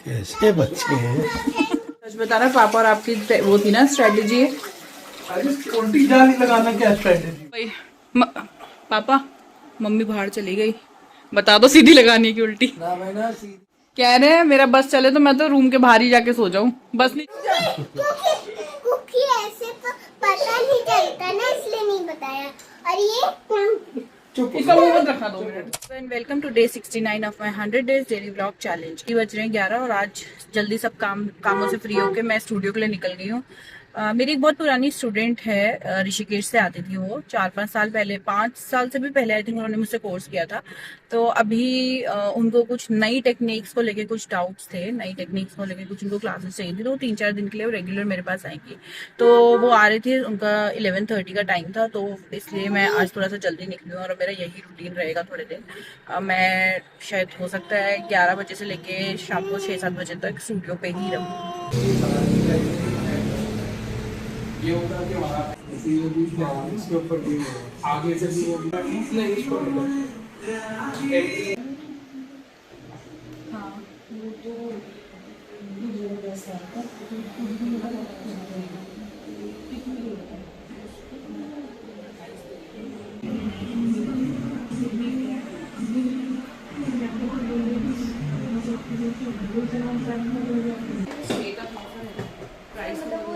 कैसे बच्चे हैं। सच बता रहा पापा और आपकी वो थी ना स्ट्रेटेजी। उल्टी जाली लगाना क्या स्ट्रेटेजी। पापा मम्मी बाहर चली गई, बता दो सीधी लगाने की उल्टी। ना मैं ना कह रहे हैं मेरा बस चले तो मैं तो रूम के बाहर ही जाके सो जाऊं, बस नहीं। क्योंकि ऐसे तो पता नहीं चलता ना, इसलिए नहीं बताया। और ये इसका मुंह बंद रखना 2 मिनट। Welcome to day 69 of my 100 days daily vlog challenge. की बज रहे हैं 11 और आज जल्दी सब कामों से फ्री होके मैं स्टूडियो के लिए निकल गई हूँ। मेरी एक बहुत पुरानी स्टूडेंट है, ऋषिकेश से आती थी वो 4-5 साल पहले, 5 साल से भी पहले आई थिंक उन्होंने मुझसे कोर्स किया था। तो अभी उनको कुछ नई टेक्निक्स को लेके कुछ डाउट्स थे, नई टेक्निक्स को लेके कुछ उनको क्लासेस चाहिए थी, तो 3-4 दिन के लिए वो रेगुलर मेरे पास आएंगी। तो वो आ रहे थे, उनका 11:30 का टाइम था, तो इसलिए मैं आज थोड़ा सा जल्दी निकली हूँ और मेरा यही रूटीन रहेगा थोड़े दिन। मैं शायद हो सकता है 11 बजे से लेके शाम को 6-7 बजे तक स्टूडियो पे ही रहूँ। ये होता है कि वहाँ इसके ऊपर भी आगे से भी वो नहीं इसको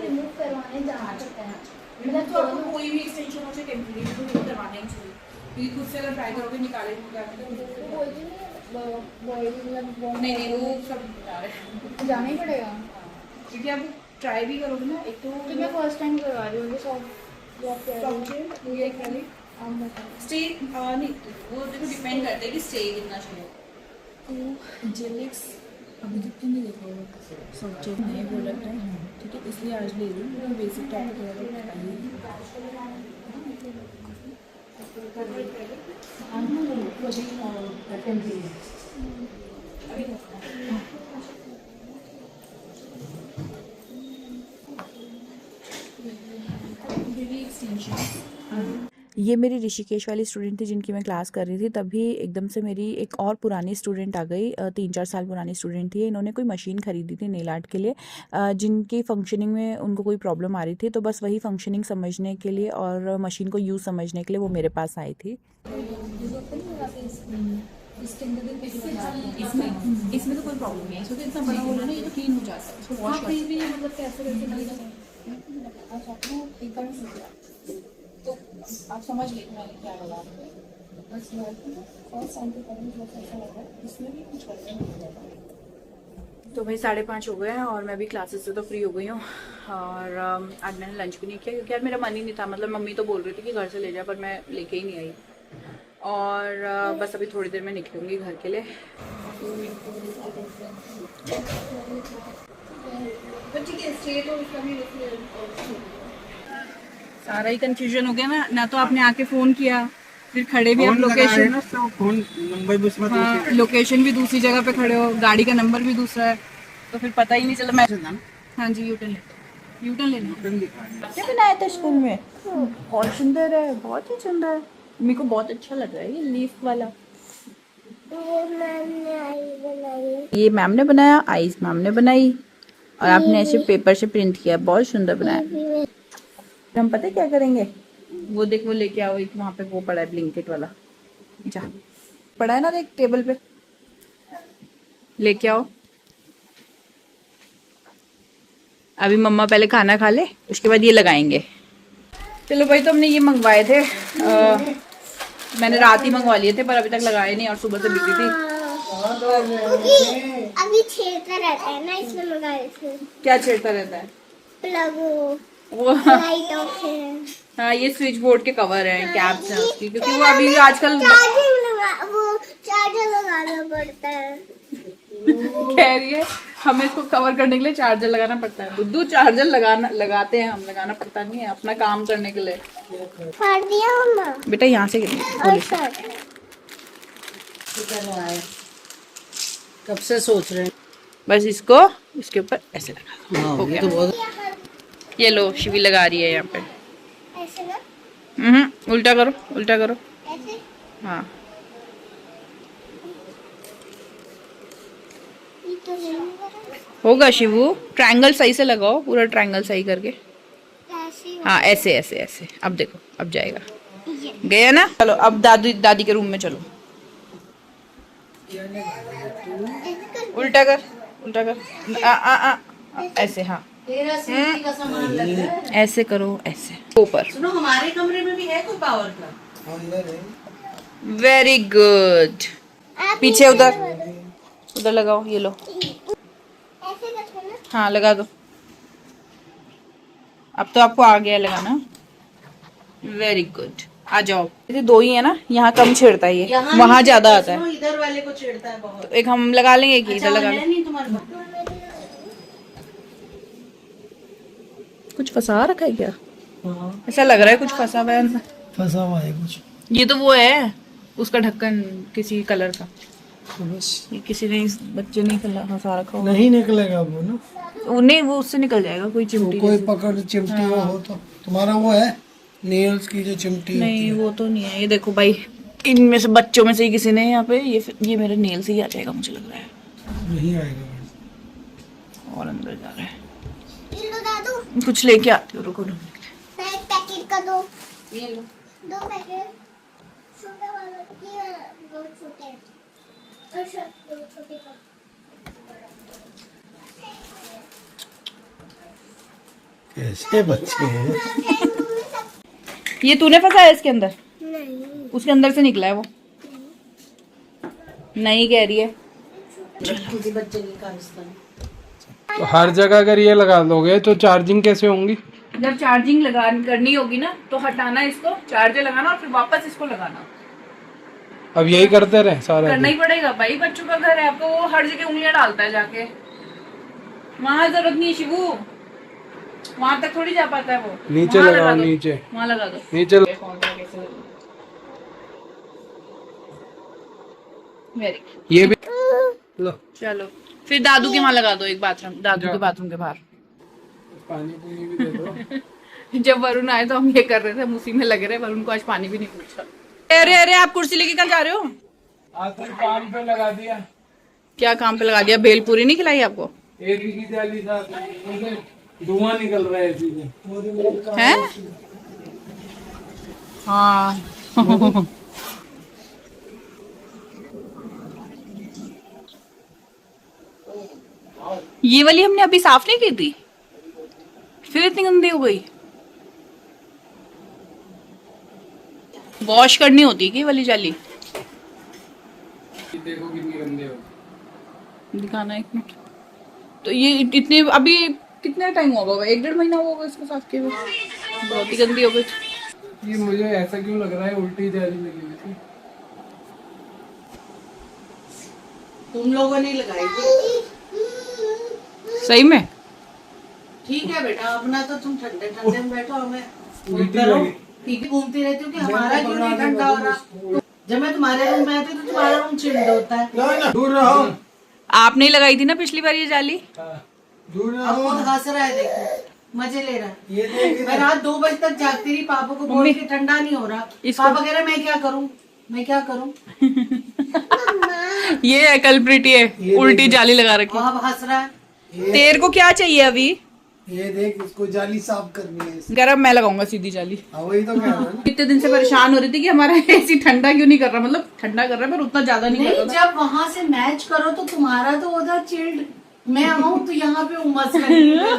रिमूव करवाने जाना पड़ता है। मतलब तो आपको कोई भी एक्सटेंशन हो चाहे टेम्परेरी तो वो करवाना ही चाहिए, क्योंकि खुद से अगर ट्राई करोगे निकाले नहीं नहीं वो सब बता रहे हैं। जाना ही पड़ेगा क्योंकि आप ट्राई भी करोगे ना, एक तो मैं फर्स्ट टाइम करवा रही हूँ सब ये स्टे नहीं, वो देखो डिपेंड करता है कि स्टे कितना चाहिए। तो जेलिक्स अभी तक तो नहीं देखा होगा, सब्जेक्ट नए प्रोडक्ट है, ठीक है, इसलिए आज ले रही हूँ। बेसिक टॉपिक थोड़ा ये मेरी ऋषिकेश वाली स्टूडेंट थी जिनकी मैं क्लास कर रही थी, तभी एकदम से मेरी एक और पुरानी स्टूडेंट आ गई, 3-4 साल पुरानी स्टूडेंट थी। इन्होंने कोई मशीन खरीदी थी नेल आर्ट के लिए, जिनकी फंक्शनिंग में उनको कोई प्रॉब्लम आ रही थी, तो बस वही फंक्शनिंग समझने के लिए और मशीन को यूज़ समझने के लिए वो मेरे पास आई थी। इसमें तो कोई प्रॉब्लम नहीं है, क्योंकि इतना बड़ा होल है ना, ये तो क्लीन हो जाता है, इसको वॉश कहीं भी मतलब कैसे तो आप समझ गए मैंने क्या बोला। बस इसमें भी कुछ तो भाई 5:30 हो गए हैं और मैं भी क्लासेस से तो फ्री हो गई हूँ। और आज मैंने लंच भी नहीं किया क्योंकि यार मेरा मन ही नहीं था, मतलब मम्मी तो बोल रही थी कि घर से ले जा, पर मैं लेके ही नहीं आई। और बस अभी थोड़ी देर में निकलूँगी घर के लिए। सारा ही कंफ्यूजन हो गया ना तो आपने आके फोन किया, फिर खड़े भी आप लोकेशन, हाँ लोकेशन भी दूसरी जगह पे खड़े हो, गाड़ी का नंबर भी दूसरा है, तो फिर पता ही नहीं चला। मैं हाँ जी यूटर्न लेना क्या बनाया था स्कूल में, बहुत सुंदर है, बहुत ही सुंदर है, मेरे को बहुत अच्छा लग रहा है ये लीफ वाला। ये मैम ने बनाया, आइस मैम ने बनाई और आपने ऐसे पेपर से प्रिंट किया, बहुत सुंदर बनाया। हम पता है क्या करेंगे, वो देख वो लेके आओ, एक वहाँ पे वो पड़ा है ब्लिंकेट वाला, जा पड़ा है ना देख टेबल पे, लेके आओ। अभी मम्मा पहले खाना खा ले, उसके बाद ये लगाएंगे। चलो भाई, तो हमने ये मंगवाए थे, मैंने रात ही मंगवा लिए थे पर अभी तक लगाए नहीं और सुबह से बिजी थी। अभी छेड़ता रहता है ना, इसमें लगाए थे। क्या छेड़ता रहता है? प्लग वो लाइट ऑफ है। हाँ ये स्विच बोर्ड के कवर हैं, कैप्स हैं उसकी, क्योंकि वो अभी आजकल चार्जर लगाना पड़ता है। कह रही है हमें इसको कवर करने के लिए चार्जर लगाना पड़ता है। बुद्धू चार्जर लगाते हैं हम, लगाना पड़ता नहीं है अपना काम करने के लिए। फाड़ दिया मम्मा बेटा, यहाँ से कब से सोच रहे हैं, बस इसको इसके ऊपर ऐसे लगा हो गया। तो बहुत ये लो शिवी लगा रही है यहाँ पे, ऐसे ना, उल्टा करो, उल्टा करो, ऐसे हाँ ये तो नहीं है। होगा शिवू, ट्रायंगल सही से लगाओ, पूरा ट्रायंगल सही करके। ऐसे हाँ ऐसे ऐसे ऐसे, अब देखो अब जाएगा। ये गया ना, चलो अब दादी दादी के रूम में चलो। ऐसे कर उल्टा कर, उल्टा कर, आ, ऐसे, हाँ तेरा सेफ्टी का सामान लग रहा है। ऐसे करो, ऐसे ऊपर। सुनो, हमारे कमरे में भी है कोई पावर का? Very good. आप पीछे नीचे उधर, लगा दो। उधर लगाओ, ये लो। ऐसे करके ना। हाँ लगा दो। अब तो आपको आ गया लगाना। वेरी गुड, आ जाओ। ये दो ही है ना, यहाँ कम छेड़ता है ये, यहाँ वहाँ नहीं ज्यादा छेड़ता, आता है। सुनो, इधर वाले को छेड़ता है बहुत। तो एक हम लगा लेंगे कि अच्छा, इधर लगा है लें। नहीं तुम्हारे पास? कुछ फंसा रखा है क्या? ऐसा लग रहा है कुछ फंसा हुआ है अंदर। फंसा हुआ है कुछ। ये तो वो है उसका ढक्कन, किसी कलर का। तो बस ये किसी ने, इस बच्चे ने फंसा रखा होगा। नहीं निकलेगा वो ना। नहीं, वो उससे निकल जाएगा, कोई चिमटी कोई जैसे। पकड़ चिमटी हो तो तुम्हारा वो है नेल्स की जो चिमटी नहीं वो तो नहीं है। ये देखो भाई, इनमें से बच्चों में से ही किसी ने यहाँ पे ये मेरे नेल से ही आ जाएगा मुझे लग रहा है। नहीं आएगा। और अंदर जा रहा है। ये लो दादू, कुछ लेके आती हो, रुको। एक पैकेट का दो। ये लो। दो पैकेट छोटा वाला, ये दो छोटे और दो छोटे का। कैसे बच्चे हैं। ये तूने फंसाया इसके अंदर? नहीं उसके अंदर से निकला है वो। नहीं कह रही है। किसी बच्चे की कारस्तान। तो हर जगह अगर ये लगा दोगे तो चार्जिंग कैसे होंगी? जब चार्जिंग लगा करनी होगी ना तो हटाना इसको, चार्जर लगाना और फिर वापस इसको लगाना। अब यही करते रहे सारा करना ही दिन? पड़ेगा भाई, बच्चों का घर है। आपको वो हर जगह उंगलियां डालता है जाके। वहां जरूरत नहीं है शिवू, वहां तक थोड़ी जा पाता है वो। नीचे वहां लगाओ, लगा दो, नीचे वहां लगा दो। नीचे। वेरी, ये भी लो। चलो फिर दादू के वहां लगा दो एक बाथरूम, दादू के बाथरूम के बाहर। पानी पूनी भी दे दो। जब वरुण आए तो हम ये कर रहे थे, हम उसी में लगे रहे। वरुण को आज पानी भी नहीं पूछा। अरे अरे, आप कुर्सी लेके कहाँ जा रहे हो? आज तो काम पे लगा दिया। क्या काम पे लगा दिया? भेल पूरी नहीं खिलाई आपको? एक ही की जाली था, धुआं निकल रहा है इसी से। हैं? हाँ। ये वाली हमने अभी साफ नहीं की थी, फिर इतनी गंदी हो गई। वॉश करनी होती है कि ये वाली जाली? देखो कितनी गंदी हो। दिखाना एक मिनट। तो ये इतने अभी कितना टाइम होगा? 1-1.5 महीना होगा इसको साफ किए हुए। बहुत ही गंदी हो गई। ये मुझे ऐसा क्यों लग रहा है उल्टी जाली लगी हुई थी। तुम लोगों ने लगाई थी। सही में? ठीक है बेटा, अपना तो तुम ठंडे ठंडे में बैठो, हमें उल्टी करो। लगी। ठीक है, घूमती रहती हूँ कि हमारा क्यों नहीं ठंडा हो रहा। जब मैं तुम्हारे रूम में आती हूँ तो तुम्हारा रूम चिल्ड होता है। दूर रहो। आपने लगाई थी ना पिछली बार ये जाली? दूर अब रहो। खुद हंस रहा है, देखो मजे ले रहा है। ये देख मैं रात 2 बजे तक जागती रही, पापा को बोल के ठंडा नहीं हो रहा। पापा कह रहे मैं क्या करूँ, मैं क्या करूँ। ये है कल्प्रिट, ये उल्टी जाली लगा रखी। अब हंस रहा है। तेरे को क्या चाहिए अभी? ये देख, इसको जाली साफ करनी है इससे। गरम मैं लगाऊंगा सीधी जाली। हाँ वही तो कह रहा हूँ ना। इतने दिन से परेशान हो रही थी कि हमारा एसी ठंडा क्यों नहीं कर रहा। मतलब ठंडा कर रहा है पर उतना ज्यादा नहीं कर नहीं, रहा। जब वहां से मैच करो तो तुम्हारा तो उधर चिल्ड, मैं आऊँ तो यहाँ पे उमस रही है।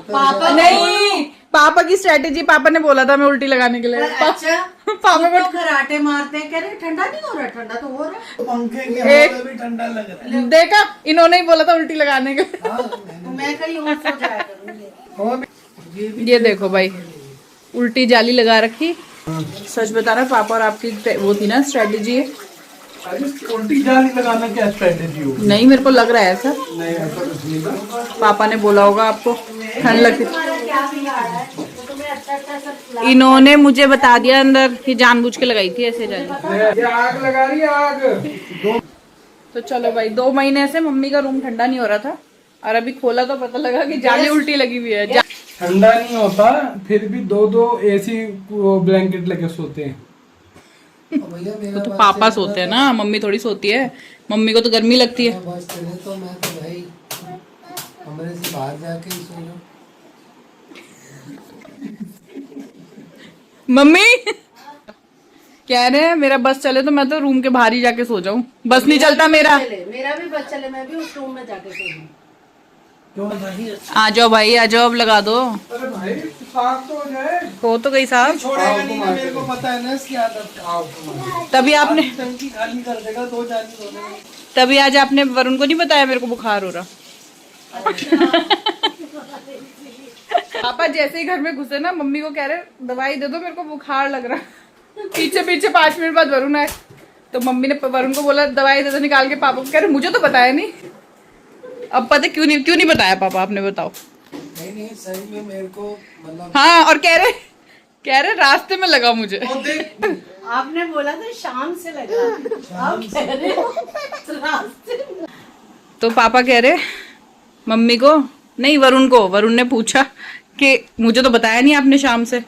पापा नहीं, पापा की स्ट्रेटेजी, पापा ने बोला था मैं उल्टी लगाने के लिए। अच्छा, पापा तो कराटे मारते हैं, कह रहे ठंडा नहीं हो रहा, ठंडा तो हो रहा है। पंखे की हवा में भी ठंडा लग रहा है। देखा, इन्होंने ही बोला था उल्टी लगाने के लिए। तो मैं कहीं और सो जाया करूंगी। ये देखो भाई, उल्टी जाली लगा रखी। सच बता रहा, पापा और आपकी वो थी ना स्ट्रेटेजी है। अरे उल्टी जाली लगाना क्या स्ट्रेटेजी हो? नहीं, मेरे को लग रहा है ऐसा। नहीं ऐसा कुछ नहीं था। पापा ने बोला होगा आपको ठंड लगती। तुम्हारा क्या बिगाड़ा है, तो तुम्हें अच्छा अच्छा सब इन्होंने मुझे बता दिया अंदर कि जानबूझ के लगाई थी ऐसे जाली। ये आग लगा रही है, आग। तो चलो भाई, 2 महीने से मम्मी का रूम ठंडा नहीं हो रहा था और अभी खोला तो पता लगा कि जाली उल्टी लगी हुई है। ठंडा नहीं होता, फिर भी 2-2 एसी ब्लैंकेट लेके सोते हैं। तो पापा सोते हैं ना, मम्मी थोड़ी सोती है। मम्मी को तो गर्मी लगती है। बस चले तो मैं तो भाई कमरे से बाहर जाके ही सो जाऊं। मम्मी कह रहे हैं मेरा बस चले तो मैं तो रूम के बाहर ही जाके सो जाऊं, बस नहीं चलता मेरा। मेरा भी बस चले, मैं भी उस रूम में जाके सो जाऊं। क्यों नहीं? आ जाओ भाई, आ जाओ, अब लगा दो। अरे भाई साफ तो हो जाए। हो तो गई साहब। छोड़ेगा नहीं ना, मेरे को पता है ना इसकी आदत। आओ तुम्हारे। तभी आपने टंकी खाली कर देगा, 2 जाली हो जाएगा। तभी आज आपने वरुण को नहीं बताया मेरे को बुखार हो रहा। पापा जैसे ही घर में घुसे ना, मम्मी को कह रहे दवाई दे दो, मेरे को बुखार लग रहा। पीछे पीछे 5 मिनट बाद वरुण आए तो मम्मी ने वरुण को बोला दवाई दे दो निकाल के। पापा को कह रहे मुझे तो बताया नहीं। अब पता क्यों नहीं बताया पापा, आपने बताओ। नहीं सही में मेरे को मतलब। हाँ, और कह रहे रास्ते में लगा मुझे। आपने बोला था शाम से लगा, आप कह रहे हो रास्ते में। तो पापा कह रहे मम्मी को नहीं, वरुण ने पूछा कि मुझे तो बताया नहीं आपने शाम से।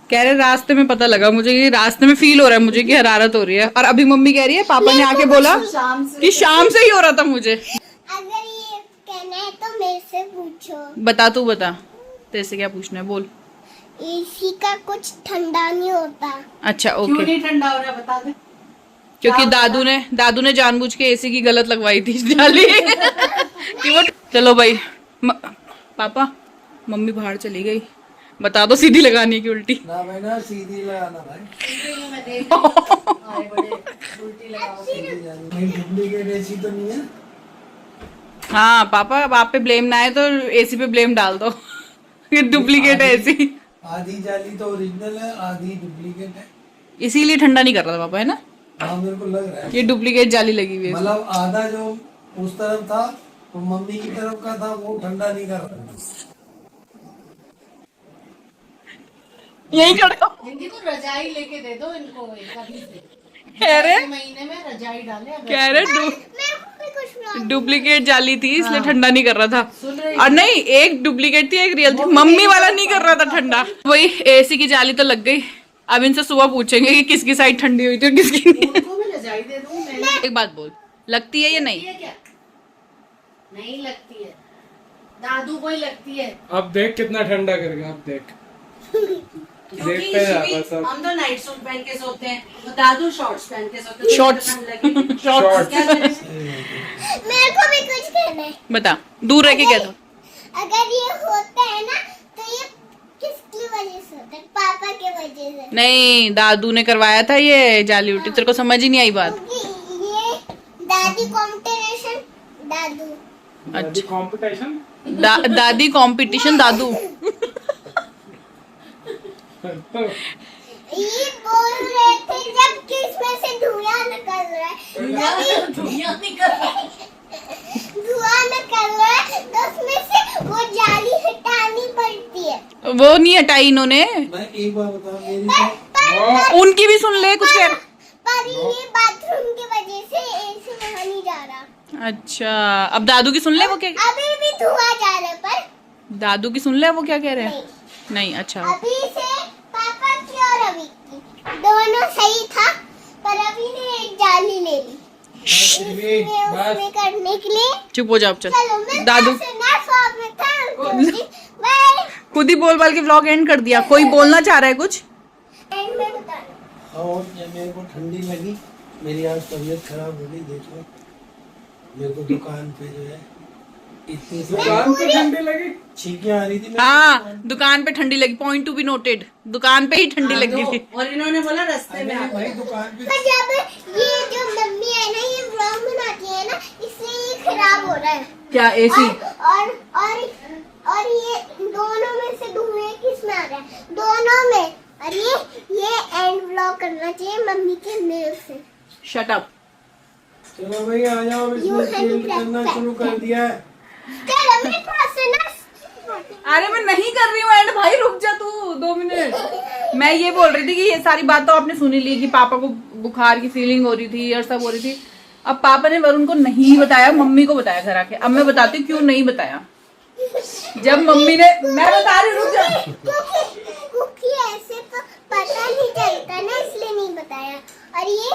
कह रहे रास्ते में पता लगा मुझे, कि रास्ते में फील हो रहा है मुझे कि हरारत हो रही है। और अभी मम्मी कह रही है पापा ने आके बोला कि शाम से ही हो रहा था मुझे। अगर ये कहना है तो मेरे से पूछो। बता, तू बता, तेरे से क्या पूछना है, बोल। एसी का कुछ ठंडा नहीं होता। अच्छा क्यों ओके। नहीं ठंडा हो रहा बता दे। क्योंकि दादू ने जानबूझ के एसी की गलत लगवाई थी जाली कि वो। चलो भाई पापा, मम्मी बाहर चली गई, बता दो सीधी लगानी की उल्टी। ना भाई ना, सीधी लगाना भाई। सीधे में देख आए बड़े उल्टी लगाओ। नहीं डुप्लीकेट एसी तो नहीं है? हाँ पापा, अब आप पे ब्लेम ना आए तो एसी पे ब्लेम डाल दो। ये डुप्लीकेट है एसी। आधी जाली तो ओरिजिनल है, आधी डुप्लीकेट है। इसीलिए ठंडा नहीं कर रहा था पापा, है ना? हाँ मेरे को लग रहा है। ये डुप्लीकेट जाली लगी हुई है। मतलब आधा जो उस तरफ था वो मम्मी की तरफ का था, वो ठंडा नहीं कर रहा था। यही खड़े हो। इनकी तो रजाई लेके दे दो इनको अभी से। कह रहे महीने में रजाई डाले अगर। कह रहे मेरे को भी कुछ प्रॉब्लम। डुप्लीकेट जाली थी इसलिए ठंडा नहीं कर रहा था। सुन रही और नहीं, एक डुप्लीकेट थी एक रियल थी। मम्मी वाला नहीं कर रहा था ठंडा। वही एसी की जाली तो लग गई। अब इनसे सुबह पूछेंगे कि किसकी साइड ठंडी हुई थी और किसकी नहीं। उनको भी रजाई दे दूं मैं। एक बात बोल, लगती है या नहीं? लगती है क्या? नहीं लगती है, दादू को ही लगती है। अब देख कितना ठंडा करेगा, अब देख। क्योंकि देखते जा शिवी, बस अब। हम तो नाइट सूट पहन के सोते हैं, तो दादू शॉर्ट्स पहन के सोते हैं। शॉर्ट्स। ठंड लगी। शॉर्ट्स। क्या करें? मेरे को भी कुछ कहना है। बता, दूर रह के कह दो। अगर ये होता है ना तो ये किसकी वजह से होता है? पापा के वजह से। नहीं, दादू ने करवाया था ये जाली उल्टी। तेरे को समझ ही नहीं आई बात। क्योंकि ये दादी कॉम्पिटिशन दादू। अच्छा, कंपटीशन। दादी कंपटीशन दादू। ये बोल रहे थे जब कि इसमें से धुआं निकल रहा है, धुआं निकल रहा है। धुआं निकल रहा है तो उसमें से वो जाली हटानी पड़ती है। वो नहीं हटाई इन्होंने। मैं एक बार बताऊं, मेरी तो उनकी भी सुन ले, कुछ कह। पर ये बाथरूम की वजह से एसी वहाँ नहीं जा रहा। अच्छा, अब दादू की सुन ले, वो क्या। अभी भी धुआं जा रहा है पर दादू की सुन ले, वो क्या कह रहे हैं। नहीं। नहीं, अच्छा। अभी से पापा की और अभी की दोनों सही था, पर अभी ने एक जाली ले ली इसमें उसमें करने के लिए। चुप हो जाओ, चल। चलो मैं दादू ना शॉप में था। बाय। खुद ही बोल के व्लॉग एंड कर दिया। कोई बोलना चाह रहा है कुछ? एंड में बताना। और जब मेरे को ठंडी लगी, मेरी आज तबीयत खराब हो गई। देखो मेरे को दुकान पे जो है इतनी दुकान पे ठंडी लगी। छींकें आ रही थी मेरे को। हाँ, दुकान पे ठंडी लगी। पॉइंट टू बी नोटेड, दुकान पे ही ठंडी लगी थी। और इन्होंने बोला रास्ते में अरे आप। भाई दुकान पे पर जब ये जो मम्मी है ना ये व्लॉग बनाती है ना, इससे ये खराब हो रहा है। क्या एसी? और ये दोनों में से धुएं किस में आ रहा है? दोनों में। और ये एंड व्लॉग करना चाहिए मम्मी के मेल से। Shut up. चलो भाई आ जाओ, इसमें चेंज करना शुरू कर दिया है। चलो मेरे पास है ना। अरे मैं नहीं कर रही हूँ एंड, भाई रुक जा तू 2 मिनट। मैं ये बोल रही थी कि ये सारी बात तो आपने सुनी ली कि पापा को बुखार की फीलिंग हो रही थी और सब हो रही थी। अब पापा ने वरुण को नहीं बताया, मम्मी को बताया घर आके। अब मैं बताती हूँ क्यों नहीं बताया। जब मम्मी ने, मैं बता रही हूँ, रुक जा। क्योंकि ऐसे तो पता नहीं चलता ना, इसलिए नहीं बताया। और ये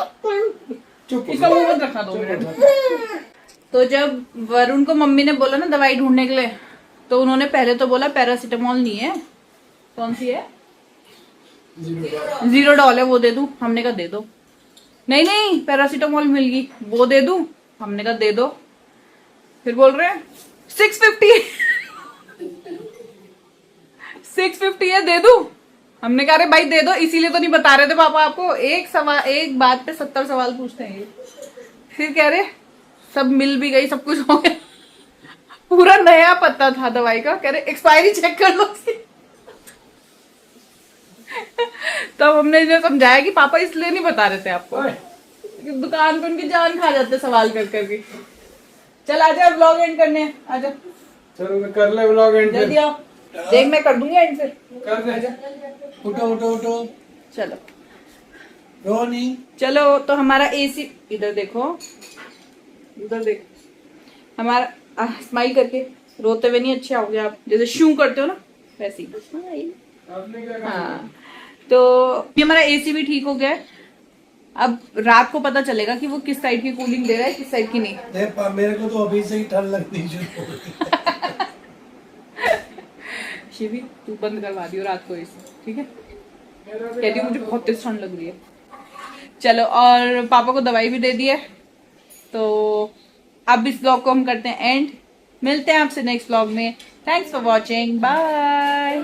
चुप इसका मुंह बंद रखना 2 मिनट। तो जब वरुण को मम्मी ने बोला ना दवाई ढूंढने के लिए, तो उन्होंने पहले तो बोला पैरासीटामोल नहीं है, कौन सी है, 0 डॉल है, वो दे दूं। हमने कहा दे दो। नहीं नहीं पैरासीटामोल मिल गई, वो दे दूं। हमने कहा दे दो। फिर बोल रहे हैं 650 650 है, दे दूं। हमने कहा अरे भाई दे दो, इसीलिए तो नहीं बता रहे थे पापा आपको। एक बात पे 70 सवाल पूछते हैं ये। फिर कह रहे सब मिल भी गई, सब कुछ हो गया, पूरा नया पता था दवाई का। कह रहे एक्सपायरी चेक कर लो उसकी। तब हमने इन्हें समझाया कि पापा इसलिए नहीं बता रहे थे आपको, दुकान पे उनकी जान खा जाते सवाल कर करके। चल आजा ब्लॉग एंड करने, आजा चलो मैं कर ले व्लॉग एंड जल्दी आओ। देख मैं कर दूंगी एंड फिर कर दे। उठो उठो उठो। चलो रोनी चलो। तो हमारा एसी इधर देखो, इधर देख, हमारा स्माइल करके, रोते हुए नहीं, अच्छे आओगे आप, जैसे शू करते हो ना वैसे ही स्माइल। हाँ तो ये हमारा एसी भी ठीक हो गया है। अब रात को पता चलेगा कि वो किस साइड की कूलिंग दे रहा है, किस साइड की नहीं। देख मेरे को तो अभी से ही ठंड लगनी शुरू हो गई। शिवी तू बंद करवा दियो रात को एसी, ठीक है? कहती हूँ मुझे बहुत तेज ठंड लग रही है। चलो, और पापा को दवाई भी दे दी है, तो अब इस ब्लॉग को हम करते हैं एंड। मिलते हैं आपसे नेक्स्ट ब्लॉग में। Thanks for watching, bye.